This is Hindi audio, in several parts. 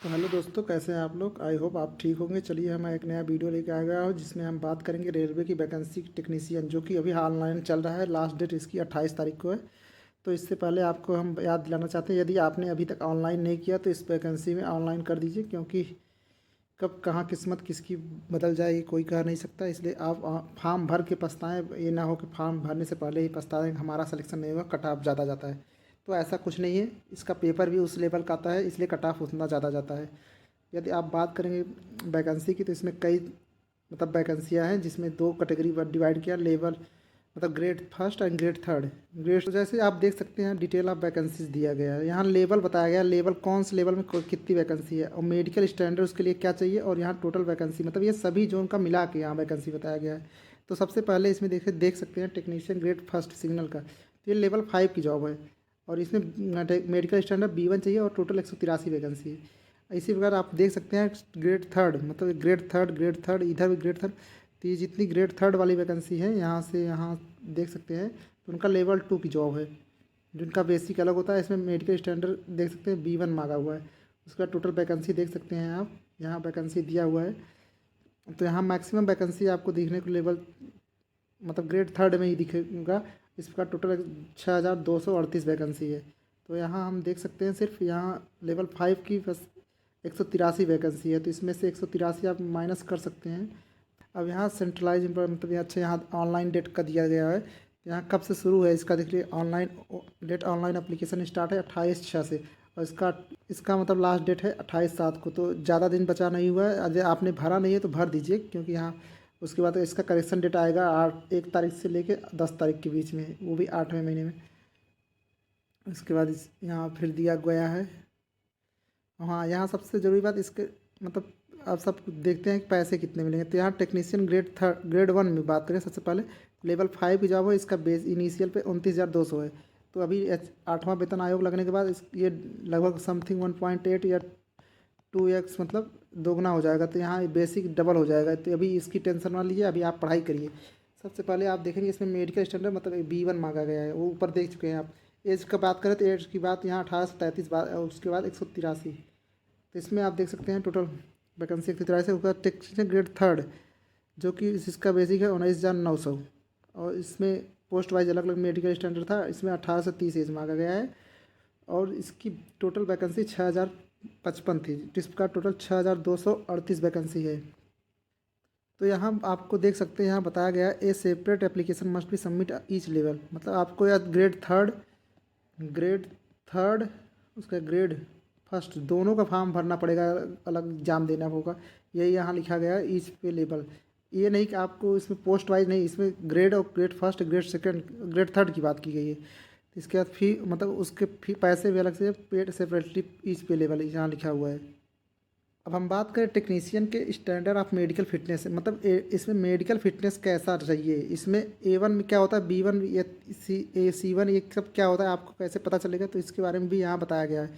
तो हेलो दोस्तों, कैसे हैं आप लोग। आई होप आप ठीक होंगे। चलिए मैं एक नया वीडियो लेके आ गया हूँ जिसमें हम बात करेंगे रेलवे की वैकेंसी टेक्नीशियन, जो कि अभी ऑनलाइन चल रहा है। लास्ट डेट इसकी 28 तारीख को है। तो इससे पहले आपको हम याद दिलाना चाहते हैं, यदि आपने अभी तक ऑनलाइन नहीं किया तो इस वैकेंसी में ऑनलाइन कर दीजिए, क्योंकि कब कहाँ किस्मत किसकी बदल जाएगी कोई कह नहीं सकता। इसलिए आप फॉर्म भर के पछताएं, ये ना हो कि फॉर्म भरने से पहले ही पछताएं कि हमारा सिलेक्शन नहीं हुआ, कट ऑफ ज़्यादा जाता है। तो ऐसा कुछ नहीं है, इसका पेपर भी उस लेवल का आता है, इसलिए कट ऑफ उतना ज़्यादा जाता है। यदि आप बात करेंगे वैकेंसी की, तो इसमें कई वैकेंसियाँ हैं, जिसमें दो कैटेगरी पर डिवाइड किया। Level grade first and grade third. Grade तो जैसे आप देख सकते हैं, डिटेल ऑफ वैकेंसीज दिया गया है। यहाँ लेवल बताया गया है, लेवल कौन से लेवल में कितनी वैकेंसी है और मेडिकल स्टैंडर्ड उसके लिए क्या चाहिए, और यहाँ टोटल वैकेंसी ये सभी जोन का मिला के यहाँ वैकेंसी बताया गया है। तो सबसे पहले इसमें देख सकते हैं टेक्नीशियन ग्रेड फर्स्ट सिग्नल का। तो ये लेवल 5 की जॉब है, और इसमें मेडिकल स्टैंडर्ड B1 चाहिए, और टोटल 183 वैकेंसी है। इसी प्रकार आप देख सकते हैं ग्रेड थर्ड, ग्रेड थर्ड इधर भी ग्रेड थर्ड। तो ये जितनी ग्रेड थर्ड वाली वैकेंसी है, यहाँ से यहाँ देख सकते हैं, तो उनका लेवल 2 की जॉब है, जिनका बेसिक अलग होता है। इसमें मेडिकल स्टैंडर्ड देख सकते हैं B1 मांगा हुआ है। उसका टोटल वैकेंसी देख सकते हैं आप, यहाँ वैकेंसी दिया हुआ है। तो यहाँ मैक्सिमम वैकेंसी आपको देखने को लेवल ग्रेड थर्ड में ही दिखेगा। इसका टोटल 6238 वैकेंसी है। तो यहाँ हम देख सकते हैं, सिर्फ यहाँ लेवल 5 की बस 183 वैकेंसी है। तो इसमें से 183 आप माइनस कर सकते हैं। अब यहाँ सेंट्रलाइज ये अच्छा, यहाँ ऑनलाइन डेट का दिया गया है। यहाँ कब से शुरू है इसका देखिए। ऑनलाइन एप्लीकेशन स्टार्ट है 28/6 से, और इसका इसका लास्ट डेट है 28/7 को। तो ज़्यादा दिन बचा नहीं हुआ है। अगर आपने भरा नहीं है तो भर दीजिए, क्योंकि यहाँ उसके बाद इसका करेक्शन डेट आएगा 1 तारीख से लेके 10 तारीख के बीच में, वो भी 8वें महीने में। उसके बाद यहाँ फिर दिया गया है। हाँ, यहाँ सबसे ज़रूरी बात इसके आप सब देखते हैं कि पैसे कितने मिलेंगे। तो यहाँ टेक्नीशियन ग्रेड 1 में बात करें, सबसे पहले लेवल 5 की जॉब है। इसका बेस इनिशियल पे 29,200 है। तो अभी 8वां वेतन आयोग लगने के बाद ये लगभग समथिंग 1.8 या 2x दोगुना हो जाएगा। तो यहाँ बेसिक डबल हो जाएगा। तो अभी इसकी टेंशन ना लीजिए, अभी आप पढ़ाई करिए। सबसे पहले आप देखेंगे इसमें मेडिकल स्टैंडर्ड B1 मांगा गया है, वो ऊपर देख चुके हैं आप। एज का बात करें तो एज की बात यहाँ 18 से 33 बात, उसके बाद 183। तो इसमें आप देख सकते हैं टोटल वैकेंसी 183 होगा। टेक्नीशियन ग्रेड थर्ड, जो कि इसका बेसिक है 19,900, और इसमें पोस्ट वाइज अलग अलग मेडिकल स्टैंडर्ड था। इसमें 18 से 30 एज मांगा गया है, और इसकी टोटल वैकेंसी 6,055 थी, जिसका टोटल 6,238 वैकेंसी है। तो यहाँ आपको देख सकते हैं, यहाँ बताया गया है ए separate application must be submit each level. आपको या ग्रेड थर्ड उसका ग्रेड फर्स्ट दोनों का फॉर्म भरना पड़ेगा, अलग एग्जाम देना होगा। यही यहाँ लिखा गया है ईच पे लेवल। ये नहीं कि आपको इसमें पोस्ट वाइज नहीं, इसमें ग्रेड और grade first, grade second, grade third की बात की गई है। इसके बाद फी उसके फी पैसे भी अलग से पेड सेपरेटली ईच पे लेवल यहाँ लिखा हुआ है। अब हम बात करें टेक्नीशियन के स्टैंडर्ड ऑफ मेडिकल फिटनेस, इसमें मेडिकल फिटनेस कैसा चाहिए। इसमें A1 में क्या होता है, B1 या C1 ये सब क्या होता है, आपको कैसे पता चलेगा, तो इसके बारे में भी यहाँ बताया गया है।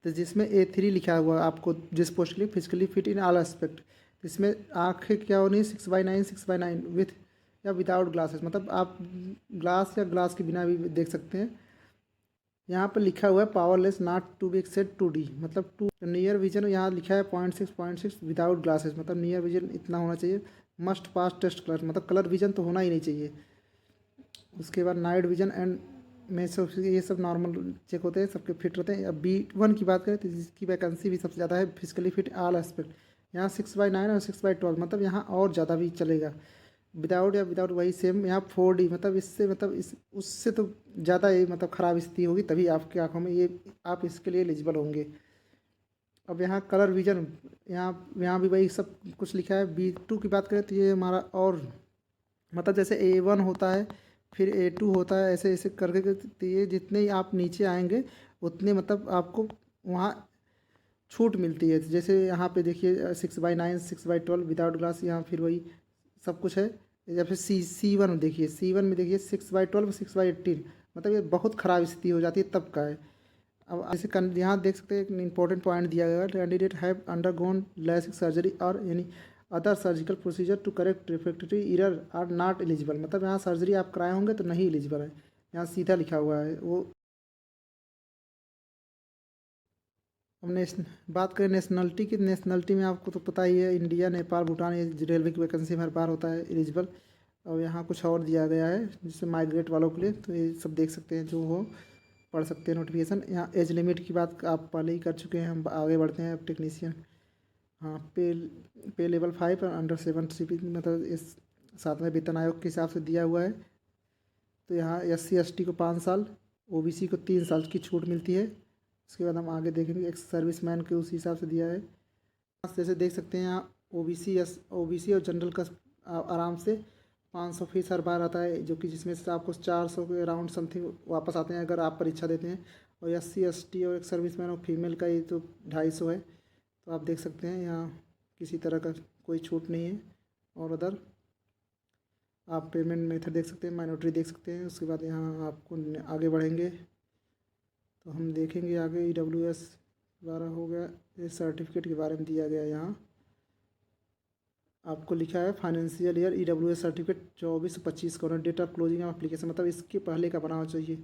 तो जिसमें A3 लिखा हुआ है आपको, जिस पोस्ट के लिए physically fit in all aspect. इसमें आँखें क्या होनी, 6/9 विथ या विदाउट ग्लासेस, आप ग्लास या ग्लास के बिना भी देख सकते हैं। यहाँ पर लिखा हुआ है powerless not to be exceed 2D, to near vision यहाँ लिखा है 0.6 विदाउट ग्लासेस, नियर विजन इतना होना चाहिए। Must pass test colour, colour vision तो होना ही नहीं चाहिए। उसके बाद नाइट विजन एंड में सब ये सब नॉर्मल चेक होते हैं, सबके फिट रहते हैं। अब B1 की बात करें तो इसकी वैकेंसी भी सबसे ज़्यादा है, फिजिकली फिट ऑल एस्पेक्ट। यहाँ 6/9 और 6/12, यहाँ और ज़्यादा भी चलेगा। विदाउट वही सेम यहाँ 4D, इससे इस उससे तो ज़्यादा ये ख़राब स्थिति होगी, तभी आपकी आंखों में ये आप इसके लिए एलिजिबल होंगे। अब यहाँ कलर विजन, यहाँ भी वही सब कुछ लिखा है। B2 की बात करें तो ये हमारा, और जैसे A1 होता है, फिर A2 होता है, ऐसे ऐसे करके। तो ये जितने ही आप नीचे आएंगे उतने आपको वहाँ छूट मिलती है। जैसे यहाँ पे देखिए 6/9 6/12 विदाउट ग्लास, यहाँ फिर वही सब कुछ है। या फिर C1 देखिए, C1 में देखिए 6/12 6/18, ये बहुत ख़राब स्थिति हो जाती है तब का है। अब ऐसे यहाँ देख सकते हैं एक इंपॉर्टेंट पॉइंट दिया गया है, candidate have undergone LASIK surgery और यानी other surgical procedure to correct refractory error are not eligible, यहाँ सर्जरी आप कराए होंगे तो नहीं एलिजिबल है। यहाँ सीधा लिखा हुआ है वो। अब बात करें नेशनलिटी की। नेशनलिटी में आपको तो पता ही है, इंडिया, नेपाल, भूटान, ये रेलवे की वैकेंसी हर बार होता है एलिजिबल। और यहाँ कुछ और दिया गया है जिससे माइग्रेट वालों के लिए, तो ये सब देख सकते हैं, जो हो पढ़ सकते हैं नोटिफिकेशन। यहाँ एज लिमिट की बात आप पहले ही कर चुके हैं, हम आगे बढ़ते हैं अब टेक्नीशियन। हाँ, पे लेवल 5 और अंडर 7 CP, मतलब इस 7वें वेतन आयोग के हिसाब से दिया हुआ है। तो यहाँ SC ST को 5 साल, OBC को 3 साल की छूट मिलती है। उसके बाद हम आगे देखेंगे एक्स सर्विसमैन के उस हिसाब से दिया है। जैसे देख सकते हैं यहाँ OBC और जनरल का आराम से 500 फीस हर बार आता है, जो कि जिसमें से आपको 400 के अराउंड समथिंग वापस आते हैं अगर आप परीक्षा देते हैं। और SC ST और एक सर्विसमैन और फीमेल का ये तो 250 है। तो आप देख सकते हैं यहाँ किसी तरह का कोई छूट नहीं है। और अदर आप पेमेंट मेथड देख सकते हैं, माइनॉरिटी देख सकते हैं। उसके बाद यहाँ आपको आगे बढ़ेंगे तो हम देखेंगे आगे EWS द्वारा हो गया, ये सर्टिफिकेट के बारे में दिया गया। यहाँ आपको लिखा है फाइनेंशियल ईयर EWS सर्टिफिकेट 24-25 का date of closing of application, मतलब इसके पहले का बना होना चाहिए।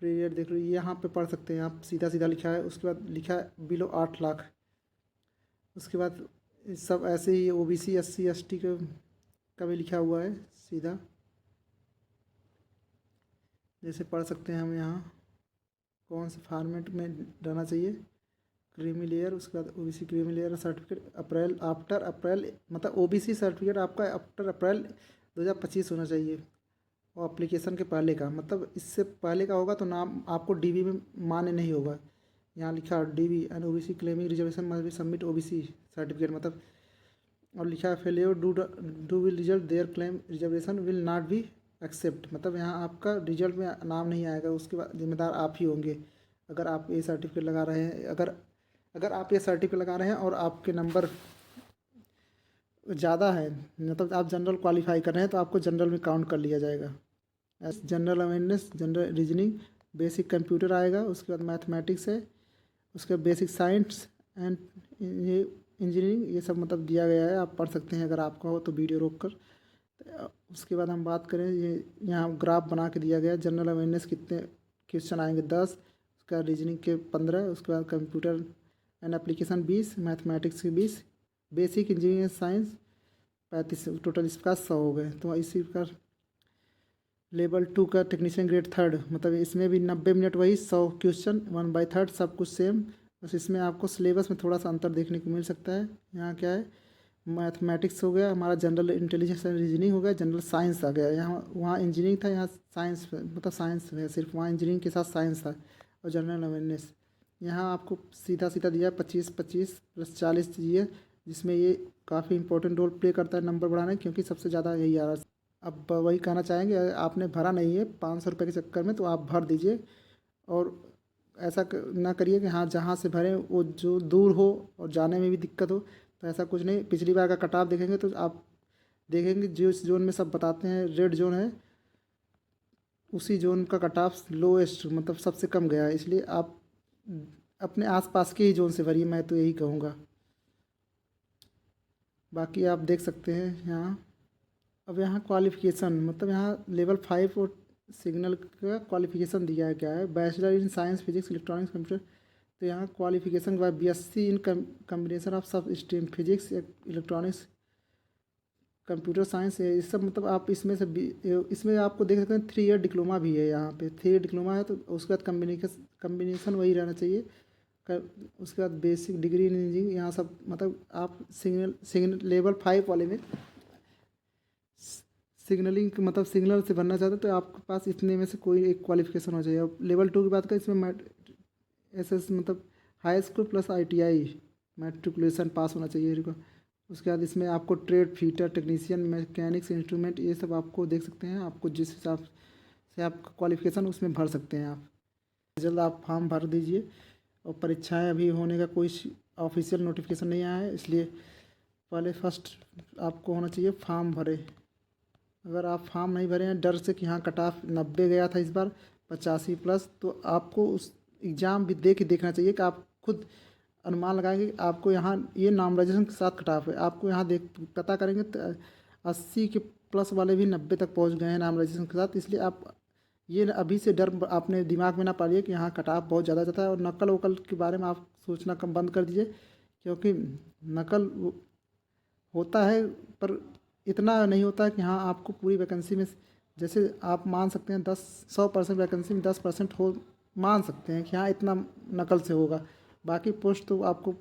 पीरियड देख लो, यहाँ पे पढ़ सकते हैं आप, सीधा सीधा लिखा है। उसके बाद लिखा है बिलो 8 लाख। उसके बाद सब ऐसे ही OBC SC ST का भी लिखा हुआ है सीधा, जैसे पढ़ सकते हैं हम यहाँ कौन से फॉर्मेट में डालना चाहिए। क्रीमी लेयर, उसके बाद OBC creamy layer certificate after अप्रैल, मतलब OBC सर्टिफिकेट आपका आफ्टर अप्रैल 2025 होना चाहिए। और एप्लीकेशन के पहले का, मतलब इससे पहले का होगा तो नाम आपको DB में मान्य नहीं होगा। यहाँ लिखा है DB and OBC claiming reservation must be submit OBC certificate, मतलब। और लिखा है failure do will result their claim reservation will not be accept, मतलब यहाँ आपका रिजल्ट में नाम नहीं आएगा, उसके बाद जिम्मेदार आप ही होंगे। अगर आप ये सर्टिफिकेट लगा रहे हैं, अगर आप ये सर्टिफिकेट लगा रहे हैं और आपके नंबर ज़्यादा है, मतलब आप जनरल क्वालिफाई कर रहे हैं, तो आपको जनरल में काउंट कर लिया जाएगा। General awareness, general reasoning, basic computer आएगा। उसके बाद मैथमेटिक्स है, उसके बाद बेसिक साइंस एंड ये इंजीनियरिंग, ये सब मतलब दिया गया है, आप पढ़ सकते हैं अगर आपका हो तो वीडियो रोक कर। उसके बाद हम बात करें, ये यहाँ ग्राफ बना के दिया गया। जनरल अवेयरनेस कितने क्वेश्चन आएंगे 10, उसका रीजनिंग के 15, उसके बाद कंप्यूटर एंड एप्लीकेशन 20, मैथमेटिक्स के 20, बेसिक इंजीनियरिंग साइंस 35, टोटल इसका 100 हो गए। तो इसी प्रकार लेवल 2 का टेक्नीशियन ग्रेड 3, मतलब इसमें भी 90 मिनट वही 100 क्वेश्चन 1/3 सब कुछ सेम। बस इसमें आपको सिलेबस में थोड़ा सा अंतर देखने को मिल सकता है। यहाँ क्या है, मैथमेटिक्स हो गया हमारा, जनरल इंटेलिजेंस एंड रीजनिंग हो गया, जनरल साइंस आ गया। यहाँ वहाँ इंजीनियरिंग था, यहाँ साइंस, मतलब साइंस है सिर्फ, वहाँ इंजीनियरिंग के साथ साइंस था। और जनरल अवेयरनेस यहाँ आपको सीधा सीधा दिया 25-25 + 40 चाहिए, जिसमें ये काफ़ी इंपॉर्टेंट रोल प्ले करता है नंबर बढ़ाने, क्योंकि सबसे ज़्यादा यही आ रहा है। अब वही कहना चाहेंगे, आपने भरा नहीं है 500 रुपये के चक्कर में, तो आप भर दीजिए। और ऐसा ना करिए कि हाँ जहाँ से भरें वो जो दूर हो और जाने में भी दिक्कत हो, तो ऐसा कुछ नहीं। पिछली बार का कट ऑफ देखेंगे तो आप देखेंगे जिस जोन में सब बताते हैं रेड जोन है, उसी जोन का कट ऑफ लोएस्ट, मतलब सबसे कम गया है। इसलिए आप अपने आसपास के ही जोन से भरिए, मैं तो यही कहूँगा। बाकी आप देख सकते हैं यहाँ। अब यहाँ क्वालिफ़िकेशन, मतलब यहाँ लेवल 5 और सिग्नल का क्वालिफ़िकेशन दिया है क्या है, bachelor in science physics electronics computer. तो यहाँ क्वालिफ़िकेशन के बाद BSc इन कम्बिनेशन ऑफ सब stream physics electronics computer science है, ये सब, मतलब आप इसमें से इसमें आपको देख सकते हैं 3 ईयर डिप्लोमा भी है। यहाँ पे 3 ईयर डिप्लोमा है, तो उसके बाद कम्बिनेशन वही रहना चाहिए। उसके बाद बेसिक डिग्री इन इंजीनियरिंग, यहाँ सब, मतलब आप सिग्नल लेवल 5 वाले में सिग्नलिंग, मतलब सिग्नल से बनना चाहते हो तो आपके पास इतने में से कोई एक क्वालिफिकेशन हो चाहिए। अब लेवल 2 की बात करें, इसमें SS, मतलब high school plus ITI matriculation pass होना चाहिए। उसके बाद इसमें आपको trade fitter technician mechanics instrument, ये सब आपको देख सकते हैं। आपको जिस हिसाब से आपका क्वालिफिकेशन उसमें भर सकते हैं आप। जल्द आप फॉर्म भर दीजिए। और परीक्षाएं अभी होने का कोई ऑफिशियल नोटिफिकेशन नहीं आया है, इसलिए पहले फर्स्ट आपको होना चाहिए फॉर्म भरे। अगर आप फॉर्म नहीं भरे हैं डर से कि हाँ कट ऑफ 90 गया था इस बार 85+, तो आपको उस एग्ज़ाम भी दे के देखना चाहिए कि आप खुद अनुमान लगाएंगे कि आपको यहाँ ये नॉर्मलाइजेशन के साथ कट ऑफ है। आपको यहाँ देख पता करेंगे तो 80 के प्लस वाले भी 90 तक पहुँच गए हैं नॉर्मलाइजेशन के साथ। इसलिए आप ये अभी से डर आपने दिमाग में ना पालिए कि हाँ कट ऑफ बहुत ज़्यादा जाता है, और नकल वकल के बारे में आप सोचना कम बंद कर दीजिए, क्योंकि नकल होता है पर इतना नहीं होता है कि हाँ आपको पूरी वैकेंसी में, जैसे आप मान सकते हैं 100% वैकेंसी में 10% हो, मान सकते हैं कि हाँ इतना नकल से होगा, बाकी पोस्ट तो आपको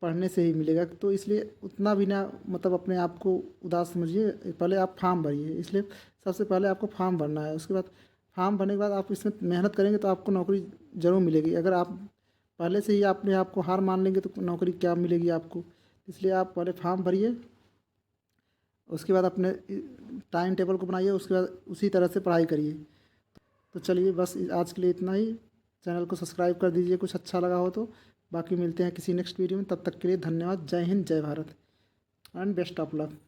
पढ़ने से ही मिलेगा। तो इसलिए उतना भी ना मतलब अपने आप को उदास समझिए, पहले आप फॉर्म भरिए। इसलिए सबसे पहले आपको फॉर्म भरना है, उसके बाद फॉर्म भरने के बाद आप इसमें मेहनत करेंगे तो आपको नौकरी ज़रूर मिलेगी। अगर आप पहले से ही अपने आप को हार मान लेंगे तो नौकरी क्या मिलेगी आपको। इसलिए आप पहले फॉर्म भरिए, उसके बाद अपने टाइम टेबल को बनाइए, उसके बाद उसी तरह से पढ़ाई करिए। तो चलिए बस आज के लिए इतना ही। चैनल को सब्सक्राइब कर दीजिए कुछ अच्छा लगा हो तो। बाकी मिलते हैं किसी नेक्स्ट वीडियो में, तब तक के लिए धन्यवाद। जय हिंद, जय Bharat and best of luck.